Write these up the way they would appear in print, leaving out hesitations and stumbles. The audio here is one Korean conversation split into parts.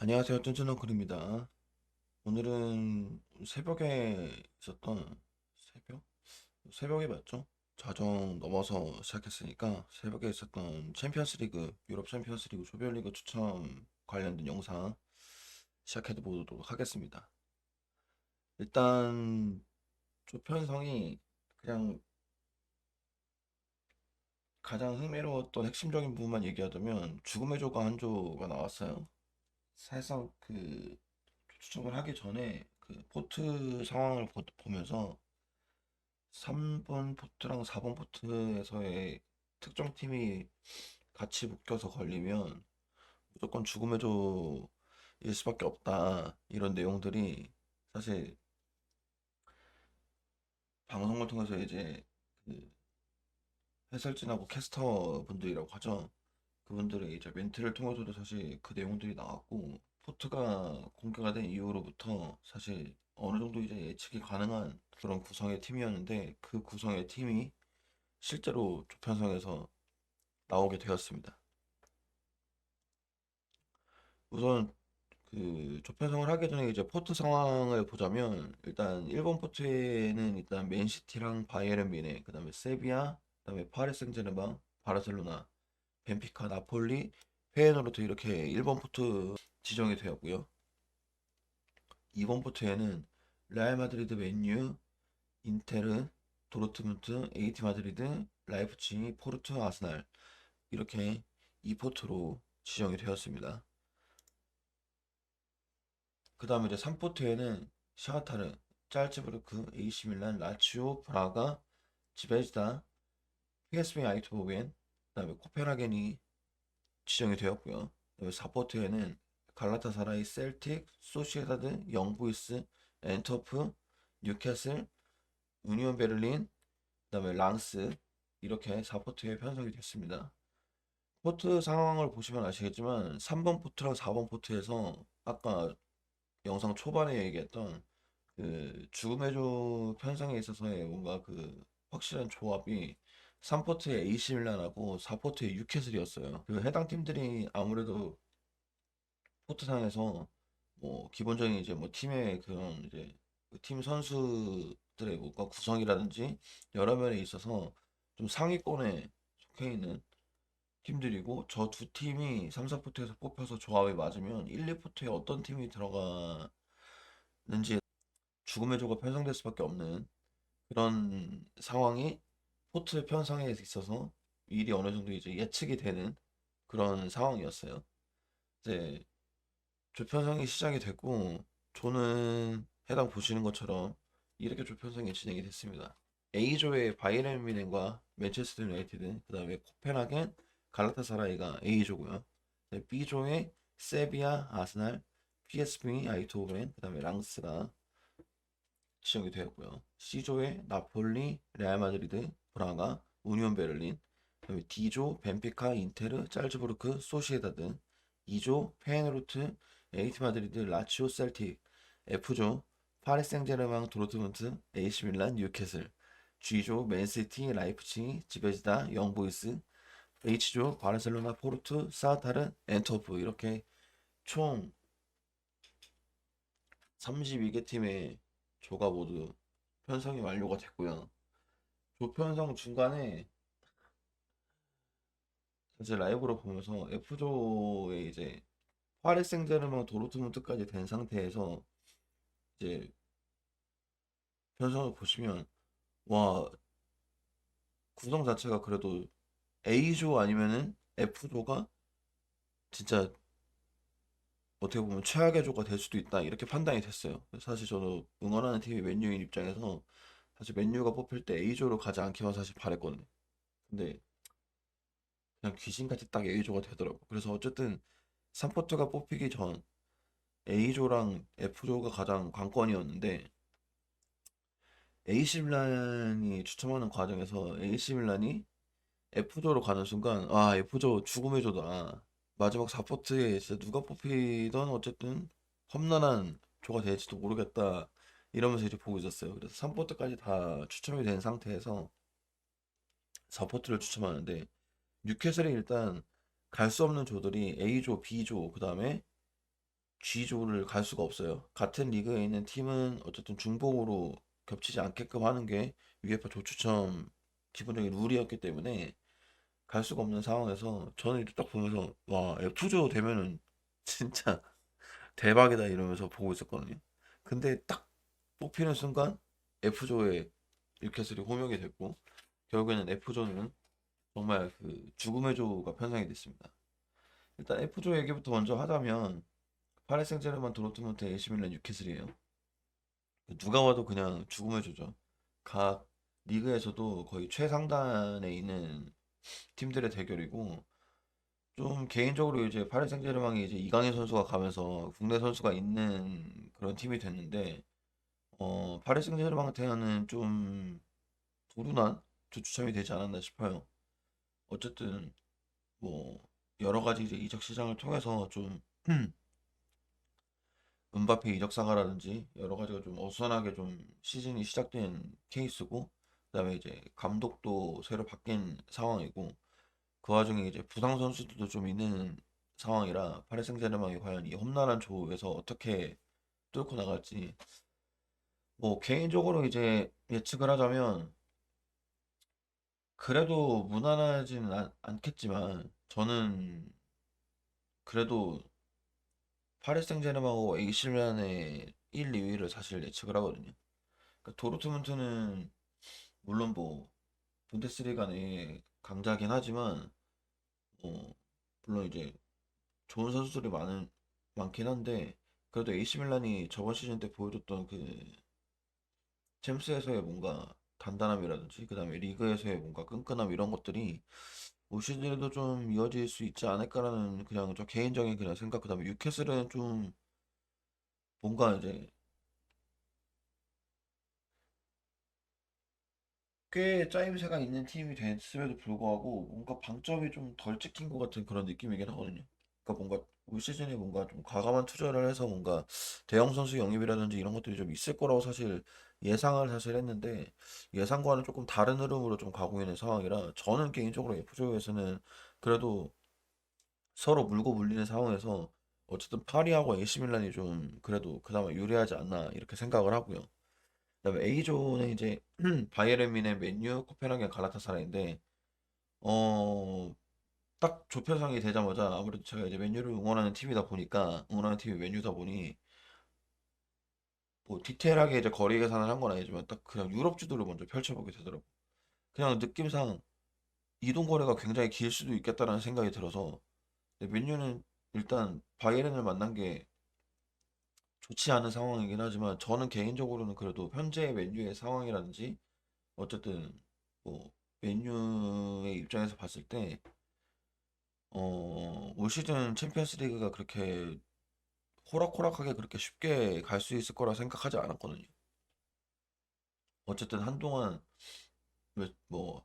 안녕하세요. 뜬뜬한클입니다. 오늘은 새벽에 있었던 새벽에 맞죠? 자정 넘어서 시작했으니까 새벽에 있었던 챔피언스리그, 유럽 챔피언스리그 조별리그 추첨 관련된 영상 시작해 보도록 하겠습니다. 일단 조편성이 그냥 가장 흥미로웠던 핵심적인 부분만 얘기하자면 죽음의 조가 한 조가 나왔어요. 사실상 그 추첨을 하기 전에 그 포트 상황을 보면서 3번 포트랑 4번 포트에서의 특정 팀이 같이 묶여서 걸리면 무조건 죽음의 조일 수밖에 없다. 이런 내용들이 사실 방송을 통해서 이제 그 해설진하고 캐스터 분들이라고 하죠. 그분들의 이제 멘트를 통해서도 사실 그 내용들이 나왔고, 포트가 공개가 된 이후로부터 사실 어느 정도 이제 예측이 가능한 그런 구성의 팀이었는데, 그 구성의 팀이 실제로 조편성에서 나오게 되었습니다. 우선 그 조편성을 하기 전에 이제 포트 상황을 보자면, 일단 일본 포트에는 일단 맨시티랑 바이에른 뮌헨, 그다음에 세비야, 그다음에 파리 생제르맹, 바르셀로나, 벤피카, 나폴리, 페에노르트, 이렇게 1번 포트 지정이 되었고요. 2번 포트에는 레알 마드리드, 맨유, 인테르, 도르트문트, 에이티 마드리드, 라이프치히, 포르투, 아스날, 이렇게 2포트로 지정이 되었습니다. 그 다음에 이제 3포트에는 샤흐타르, 짤츠부르크, AC 밀란, 라치오, 브라가, 지베지다, PSV 아이토벤, 그 다음에 코펜하겐이 지정이 되었고요. 그다음에 4포트에는 갈라타사라이, 셀틱, 소시에다드, 영보이스, 엔터프, 뉴캐슬, 유니온 베를린, 그다음에 랑스, 이렇게 4포트에 편성이 됐습니다. 포트 상황을 보시면 아시겠지만 3번 포트랑 4번 포트에서 아까 영상 초반에 얘기했던 그 죽음의 조 편성에 있어서의 뭔가 그 확실한 조합이 3포트의 AC 밀란하고 4포트의 뉴캐슬이었어요. 그 해당 팀들이 아무래도 포트상에서 뭐 기본적인 이제 뭐 팀의 그런 이제 그팀 선수들의 뭔가 구성이라든지 여러 면에 있어서 좀 상위권에 속해 있는 팀들이고, 저 두 팀이 3, 4포트에서 뽑혀서 조합이 맞으면 1, 2포트에 어떤 팀이 들어가는지 죽음의 조가 편성될 수밖에 없는 그런 상황이 포트 편성에 있어서 미리 어느 정도 이제 예측이 되는 그런 상황이었어요. 이제 조편성이 시작이 됐고, 조는 해당 보시는 것처럼 이렇게 조편성이 진행이 됐습니다. A조의 바이에른 뮌헨과 맨체스터 유나이티드, 그다음에 코펜하겐, 갈라타사라이가 A조고요. B조의 세비야, 아스날, PSV 아이토벤, 그다음에 랑스가 지정이 되었고요. C조의 나폴리, 레알 마드리드, 브라가, 우니온 베를린, 그다음에 D조 벤피카, 인테르, 짤즈부르크, 소시에다드, E조 페에노르트, 에이티 마드리드, 라치오, 셀틱, F조 파리 생제르맹, 도르트문트, AC 밀란, 뉴캐슬, G조 맨시티, 라이프치히, 지베지다, 영보이스, H조 바르셀로나, 포르투, 사타르, 엔토프, 이렇게 총 32개 팀의 조가 모두 편성이 완료가 됐고요. 조편성 중간에 이제 라이브로 보면서 F조에 이제 파리 생제르맹, 도르트문트까지 된 상태에서 이제 편성을 보시면, 와, 구성 자체가 그래도 A조 아니면은 F조가 진짜 어떻게 보면 최악의 조가 될 수도 있다, 이렇게 판단이 됐어요. 사실 저도 응원하는 팀이 맨유인 입장에서 사실 맨유가 뽑힐 때 A조로 가지 않기만 사실 바랬거든요. 근데 그냥 귀신같이 딱 A조가 되더라고. 그래서 어쨌든 3포트가 뽑히기 전 A조랑 F조가 가장 관건이었는데, AC 밀란이 추첨하는 과정에서 AC 밀란이 F조로 가는 순간, 아, F조 죽음의 조다. 마지막 4포트에 진짜 누가 뽑히던 어쨌든 험난한 조가 될지도 모르겠다, 이러면서 이제 보고 있었어요. 그래서 3포트까지 다 추첨이 된 상태에서 4포트를 추첨하는데, 뉴캐슬이 일단 갈 수 없는 조들이 A조, B조, 그 다음에 G조를 갈 수가 없어요. 같은 리그에 있는 팀은 어쨌든 중복으로 겹치지 않게끔 하는 게 UEFA 조추첨 기본적인 룰이었기 때문에 갈 수가 없는 상황에서 저는 이제 딱 보면서 와 F조 되면은 진짜 대박이다 이러면서 보고 있었거든요. 근데 딱 뽑히는 순간 F조에 뉴캐슬이 호명이 됐고 결국에는 F조는 정말 그 죽음의 조가 편성이 됐습니다. 일단 F조 얘기부터 먼저 하자면 파리 생제르맹, 도르트문트, AC 밀란, 뉴캐슬이에요. 누가 와도 그냥 죽음의 조죠. 각 리그에서도 거의 최상단에 있는 팀들의 대결이고 좀 개인적으로 이제 파리 생제르맹이 이제 이강인 선수가 가면서 국내 선수가 있는 그런 팀이 됐는데 파리 생제르맹한테는 좀 불운한 주추첨이 되지 않았나 싶어요. 어쨌든 뭐 여러 가지 이제 이적 시장을 통해서 좀 은바페 이적 사가라든지 여러 가지가 좀 어수선하게 좀 시즌이 시작된 케이스고 그다음에 이제 감독도 새로 바뀐 상황이고 그 와중에 이제 부상 선수들도 좀 있는 상황이라 파리 생제르맹이 과연 이 험난한 조에서 어떻게 뚫고 나갈지 뭐 개인적으로 이제 예측을 하자면 그래도 무난하지는 않겠지만 저는 그래도 파리 생제르맹하고 AC 밀란의 1, 2위를 사실 예측을 하거든요. 그러니까 도르트문트는 물론 뭐 분데스리가 내 강자긴 하지만 뭐 물론 이제 좋은 선수들이 많긴 한데 그래도 AC 밀란이 저번 시즌 때 보여줬던 그 챔스에서의 뭔가 단단함이라든지 그다음에 리그에서의 뭔가 끈끈함 이런 것들이 올 시즌에도 좀 이어질 수 있지 않을까라는 그냥 좀 개인적인 그냥 생각 그다음에 뉴캐슬은 좀 뭔가 이제 꽤 짜임새가 있는 팀이 됐음에도 불구하고 뭔가 방점이 좀 덜 찍힌 것 같은 그런 느낌이긴 하거든요. 그러니까 뭔가 올 시즌에 뭔가 좀 과감한 투자를 해서 뭔가 대형 선수 영입이라든지 이런 것들이 좀 있을 거라고 사실 예상을 사실 했는데 예상과는 조금 다른 흐름으로 좀 가고 있는 상황이라 저는 개인적으로 F조에서는 그래도 서로 물고 물리는 상황에서 어쨌든 파리하고 AC 밀란이 좀 그래도 그나마 유리하지 않나 이렇게 생각을 하고요. 그다음에 A조는 이제 바이에른 뮌헨, 맨유, 코펜하겐, 갈라타사라인데 어, 딱 조편성이 되자마자 아무래도 제가 이제 맨유를 응원하는 팀이다 보니까 응원하는 팀이 맨유다 보니 뭐 디테일하게 이제 거리 계산을 한 건 아니지만 딱 그냥 유럽 주도를 먼저 펼쳐보게 되더라고. 그냥 느낌상 이동 거리가 굉장히 길 수도 있겠다라는 생각이 들어서 근데 맨유는 일단 바이에른을 만난 게 좋지 않은 상황이긴 하지만 저는 개인적으로는 그래도 현재 맨유의 상황이라든지 어쨌든 뭐 맨유의 입장에서 봤을 때 올 시즌 챔피언스 리그가 그렇게 호락호락하게 그렇게 쉽게 갈 수 있을 거라 생각하지 않았거든요. 어쨌든 한동안 뭐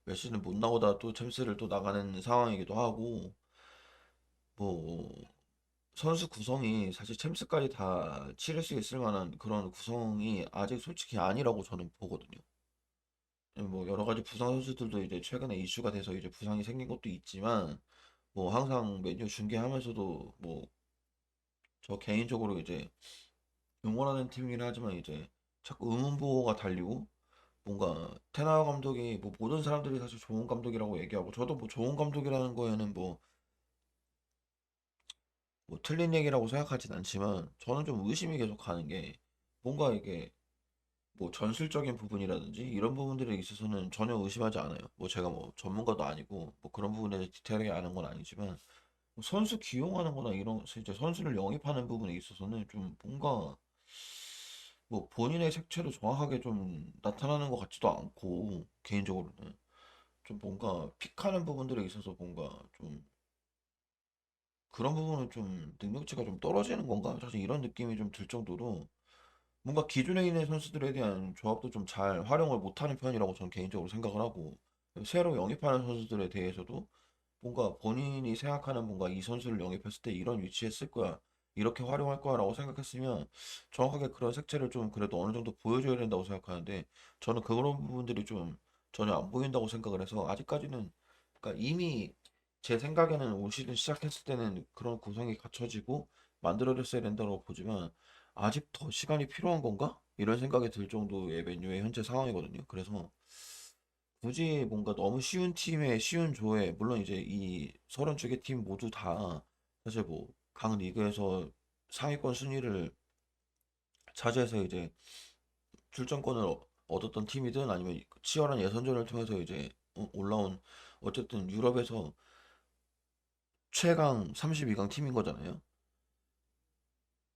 메시는 못 나오다 또 챔스를 또 나가는 상황이기도 하고 뭐 선수 구성이 사실 챔스까지 다 치를 수 있을 만한 그런 구성이 아직 솔직히 아니라고 저는 보거든요. 뭐 여러 가지 부상 선수들도 이제 최근에 이슈가 돼서 이제 부상이 생긴 것도 있지만 뭐 항상 메뉴 중계하면서도 뭐 저 개인적으로 이제 응원하는 팀이긴 하지만 이제 자꾸 의문부호가 달리고 뭔가 테나 감독이 뭐 모든 사람들이 사실 좋은 감독이라고 얘기하고 저도 뭐 좋은 감독이라는 거에는 뭐 틀린 얘기라고 생각하진 않지만 저는 좀 의심이 계속 가는 게 뭔가 이게 뭐 전술적인 부분이라든지 이런 부분들에 있어서는 전혀 의심하지 않아요. 뭐 제가 뭐 전문가도 아니고 뭐 그런 부분에 대해서 디테일하게 아는 건 아니지만 뭐 선수 기용하는 거나 이런 이제 선수를 영입하는 부분에 있어서는 좀 뭔가 뭐 본인의 색채도 정확하게 좀 나타나는 것 같지도 않고 개인적으로는 좀 뭔가 픽하는 부분들에 있어서 뭔가 좀 그런 부분은 좀 능력치가 좀 떨어지는 건가? 사실 이런 느낌이 좀 들 정도로 뭔가 기존에 있는 선수들에 대한 조합도 좀 잘 활용을 못하는 편이라고 저는 개인적으로 생각을 하고 새로 영입하는 선수들에 대해서도 뭔가 본인이 생각하는 뭔가 이 선수를 영입했을 때 이런 위치에 쓸 거야. 이렇게 활용할 거야라고 생각했으면 정확하게 그런 색채를 좀 그래도 어느 정도 보여줘야 된다고 생각하는데 저는 그런 부분들이 좀 전혀 안 보인다고 생각을 해서 아직까지는 그러니까 이미 제 생각에는 올 시즌 시작했을 때는 그런 구성이 갖춰지고 만들어졌어야 된다고 보지만 아직 더 시간이 필요한 건가? 이런 생각이 들 정도의 맨유의 현재 상황이거든요. 그래서 굳이 뭔가 너무 쉬운 팀에 쉬운 조에 물론 이제 이 32개 팀 모두 다 사실 뭐 각 리그에서 상위권 순위를 차지해서 이제 출전권을 얻었던 팀이든 아니면 치열한 예선전을 통해서 이제 올라온 어쨌든 유럽에서 최강 32강 팀인 거잖아요.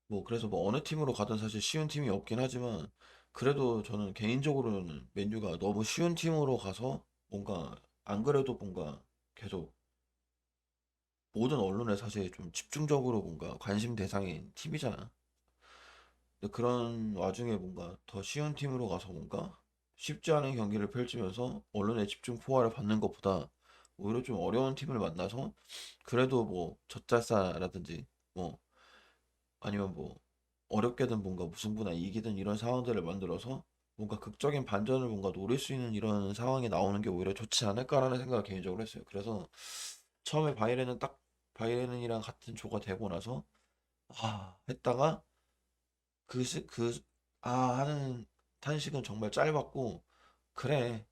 뭐 그래서 뭐 어느 팀으로 가든 사실 쉬운 팀이 없긴 하지만 그래도 저는 개인적으로는 맨유가 너무 쉬운 팀으로 가서 뭔가 안 그래도 뭔가 계속 모든 언론에 사실 좀 집중적으로 뭔가 관심 대상인 팀이잖아. 근데 그런 와중에 뭔가 더 쉬운 팀으로 가서 뭔가 쉽지 않은 경기를 펼치면서 언론의 집중 포화를 받는 것보다 오히려 좀 어려운 팀을 만나서 그래도 뭐 젖잘싸라든지 뭐 아니면 뭐 어렵게든 뭔가 무승부나 이기든 이런 상황들을 만들어서 뭔가 극적인 반전을 뭔가 노릴 수 있는 이런 상황이 나오는 게 오히려 좋지 않을까라는 생각을 개인적으로 했어요. 그래서 처음에 바이에른이랑 같은 조가 되고 나서 했다가 하는 탄식은 정말 짧았고 그래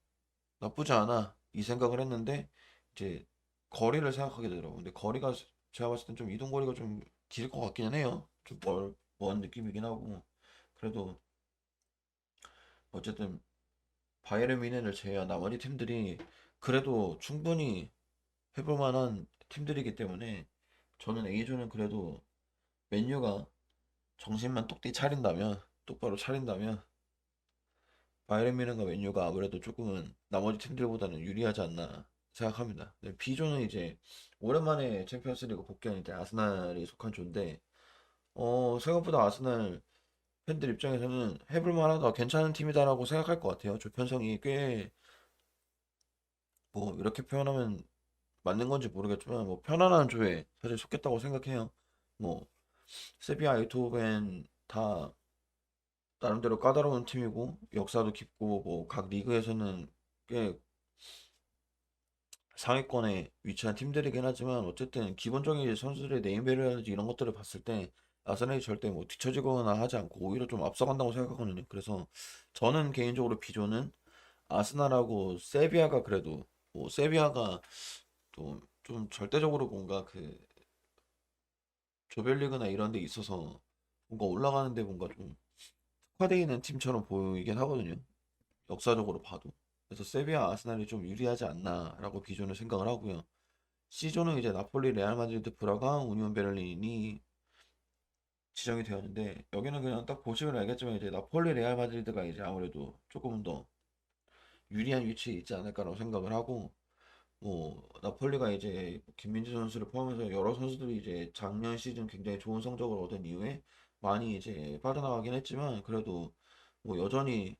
나쁘지 않아 이 생각을 했는데 이제 거리를 생각하게 되더라고. 근데 거리가 제가 봤을 땐 좀 이동 거리가 좀 길 것 같기는 해요. 좀 먼 느낌이긴 하고 그래도 어쨌든 바이에른 뮌헨을 제외한 나머지 팀들이 그래도 충분히 해볼 만한 팀들이기 때문에 저는 A조는 그래도 맨유가 정신만 똑바로 차린다면 바이에른 뮌헨과 맨유가 아무래도 조금은 나머지 팀들보다는 유리하지 않나 생각합니다. 네, B조는 이제 오랜만에 챔피언스리그 복귀한 이제 아스날이 속한 조인데 생각보다 아스날 팬들 입장에서는 해볼 만하다 괜찮은 팀이다라고 생각할 것 같아요. 조 편성이 꽤 뭐 이렇게 표현하면 맞는 건지 모르겠지만 뭐 편안한 조에 사실 속했다고 생각해요. 뭐 세비야 아이토벤 다 나름대로 까다로운 팀이고 역사도 깊고 뭐 각 리그에서는 꽤 상위권에 위치한 팀들이긴 하지만 어쨌든 기본적인 선수들의 네임밸류라든지 이런 것들을 봤을 때 아스날이 절대 뭐 뒤처지거나 하지 않고 오히려 좀 앞서간다고 생각하거든요. 그래서 저는 개인적으로 비조는 아스날하고 세비야가 그래도 뭐 세비야가 또 좀 절대적으로 뭔가 그 조별리그나 이런 데 있어서 뭔가 올라가는데 뭔가 좀 특화되어 있는 팀처럼 보이긴 하거든요. 역사적으로 봐도. 그래서 세비야 아스날이 좀 유리하지 않나라고 비전을 생각을 하고요. C조는 이제 나폴리, 레알 마드리드, 브라가, 우니온 베를린이 지정이 되었는데 여기는 그냥 딱 보시면 알겠지만 이제 나폴리, 레알 마드리드가 이제 아무래도 조금 더 유리한 위치에 있지 않을까라고 생각을 하고 뭐 나폴리가 이제 김민재 선수를 포함해서 여러 선수들이 이제 작년 시즌 굉장히 좋은 성적을 얻은 이후에 많이 이제 빠져나가긴 했지만 그래도 뭐 여전히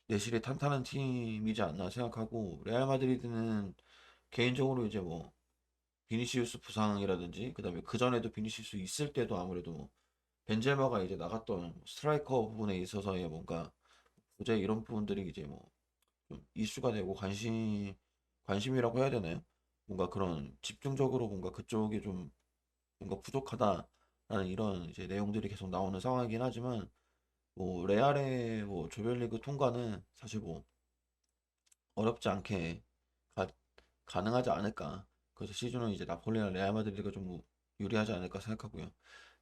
내실이 탄탄한 팀이지 않나 생각하고 레알 마드리드는 개인적으로 이제 뭐 비니시우스 부상이라든지 그다음에 그 전에도 비니시우스 있을 때도 아무래도 벤제마가 이제 나갔던 스트라이커 부분에 있어서의 뭔가 부재 이런 부분들이 이제 뭐 좀 이슈가 되고 관심이라고 해야 되나요? 뭔가 그런 집중적으로 뭔가 그쪽이 좀 뭔가 부족하다라는 이런 이제 내용들이 계속 나오는 상황이긴 하지만 뭐 레알의 뭐 조별리그 통과는 사실 뭐 어렵지 않게 가, 가능하지 않을까. 그래서 시즌은 이제 나폴리나 레알 마드리드가 좀 유리하지 않을까 생각하고요.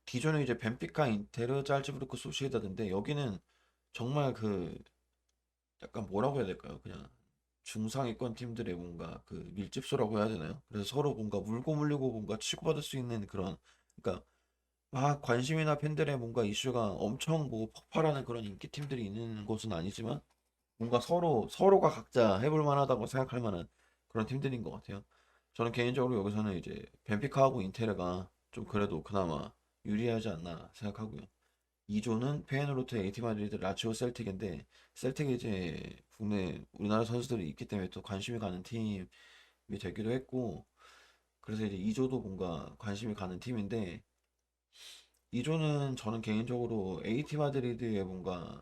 D조는 이제 벤피카, 인테르, 짤츠부르크, 소시에다드인데 여기는 정말 그 약간 뭐라고 해야 될까요? 그냥 중상위권 팀들의 뭔가 그 밀집소라고 해야 되나요? 그래서 서로 뭔가 물고 물리고 뭔가 치고받을 수 있는 그런 그러니까 막 관심이나 팬들의 뭔가 이슈가 엄청 뭐 폭발하는 그런 인기 팀들이 있는 곳은 아니지만 뭔가 서로가 각자 해볼 만하다고 생각할 만한 그런 팀들인 것 같아요. 저는 개인적으로 여기서는 이제 벤피카하고 인테르가 좀 그래도 그나마 유리하지 않나 생각하고요. 2조는 페이노르트, 에이티 마드리드, 라치오, 셀틱인데 셀틱이 이제 국내 우리나라 선수들이 있기 때문에 또 관심이 가는 팀이 되기도 했고 그래서 이제 2조도 뭔가 관심이 가는 팀인데 2조는 저는 개인적으로 에이티 마드리드의 뭔가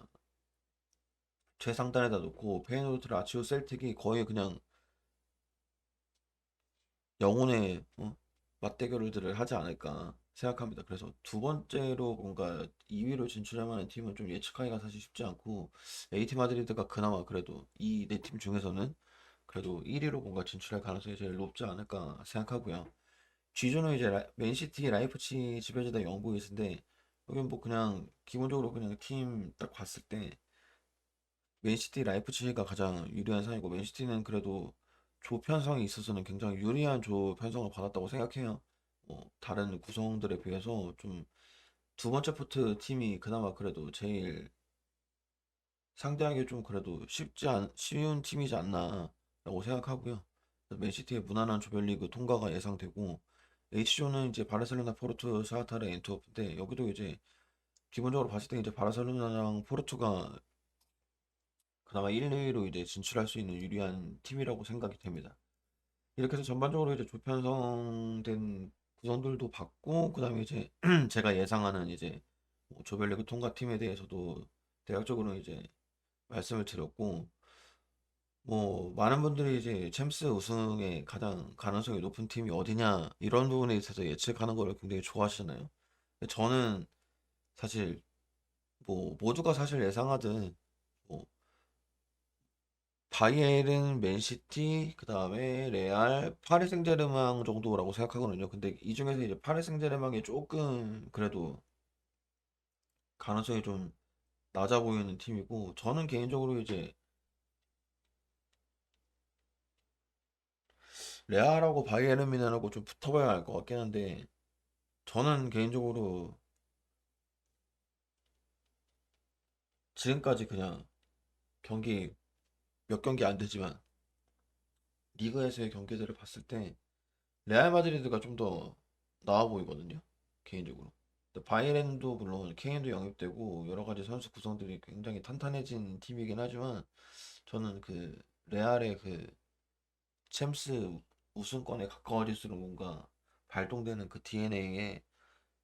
최상단에다 놓고 페이노르트, 라치오, 셀틱이 거의 그냥 영혼의 맞대결들을 하지 않을까 생각합니다. 그래서 두 번째로 뭔가 2위로 진출할 만한 팀은 좀 예측하기가 사실 쉽지 않고 AT 마드리드가 그나마 그래도 이 네 팀 중에서는 그래도 1위로 뭔가 진출할 가능성이 제일 높지 않을까 생각하고요. G조는 이제 맨시티, 라이프치히, 지배지다 영보이스인데 여긴 뭐 그냥 기본적으로 그냥 팀 딱 봤을 때 맨시티, 라이프치히가 가장 유리한 상이고 맨시티는 그래도 조 편성이 있어서는 굉장히 유리한 조 편성을 받았다고 생각해요. 다른 구성들에 비해서 좀 두 번째 포트 팀이 그나마 그래도 제일 상대하기 좀 그래도 쉬운 팀이지 않나라고 생각하고요. 맨시티의 무난한 조별리그 통과가 예상되고 H조는 이제 바르셀로나, 포르투, 샤흐타르, 엔트워프인데 여기도 이제 기본적으로 봤을 때 이제 바르셀로나랑 포르투가 그나마 1, 2위로 이제 진출할 수 있는 유리한 팀이라고 생각이 됩니다. 이렇게 해서 전반적으로 이제 조편성된 구성들도 봤고 그다음에 이제 제가 예상하는 이제 뭐 조별리그 통과 팀에 대해서도 대략적으로 이제 말씀을 드렸고 뭐 많은 분들이 이제 챔스 우승의 가장 가능성이 높은 팀이 어디냐 이런 부분에 있어서 예측하는 거를 굉장히 좋아하시잖아요. 근데 저는 사실 뭐 모두가 사실 예상하든 뭐 바이에른, 맨시티, 그다음에 레알, 파리 생제르맹 정도라고 생각하거든요. 근데 이 중에서 이제 파리 생제르맹이 조금 그래도 가능성이 좀 낮아 보이는 팀이고 저는 개인적으로 이제 레알하고 바이에른 미넨하고 좀 붙어봐야 할 것 같긴 한데 저는 개인적으로 지금까지 그냥 경기 몇 경기 안 되지만 리그에서의 경기들을 봤을 때 레알 마드리드가 좀 더 나아 보이거든요. 개인적으로. 근데 바이에른도 물론 케인도 영입되고 여러 가지 선수 구성들이 굉장히 탄탄해진 팀이긴 하지만 저는 그 레알의 그 챔스 우승권에 가까워질수록 뭔가 발동되는 그 DNA에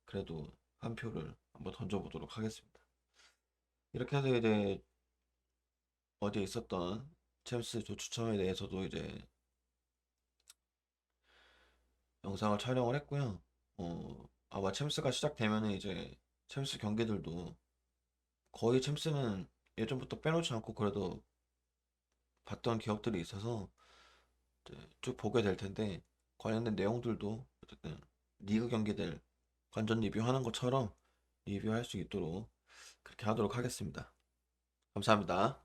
그래도 한 표를 한번 던져보도록 하겠습니다. 이렇게 해서 이제 어제 있었던 챔스 조 추첨에 대해서도 이제 영상을 촬영을 했고요. 아마 챔스가 시작되면은 이제 챔스 경기들도 거의 챔스는 예전부터 빼놓지 않고 그래도 봤던 기억들이 있어서 이제 쭉 보게 될 텐데 관련된 내용들도 어쨌든 리그 경기들 관전 리뷰하는 것처럼 리뷰할 수 있도록 그렇게 하도록 하겠습니다. 감사합니다.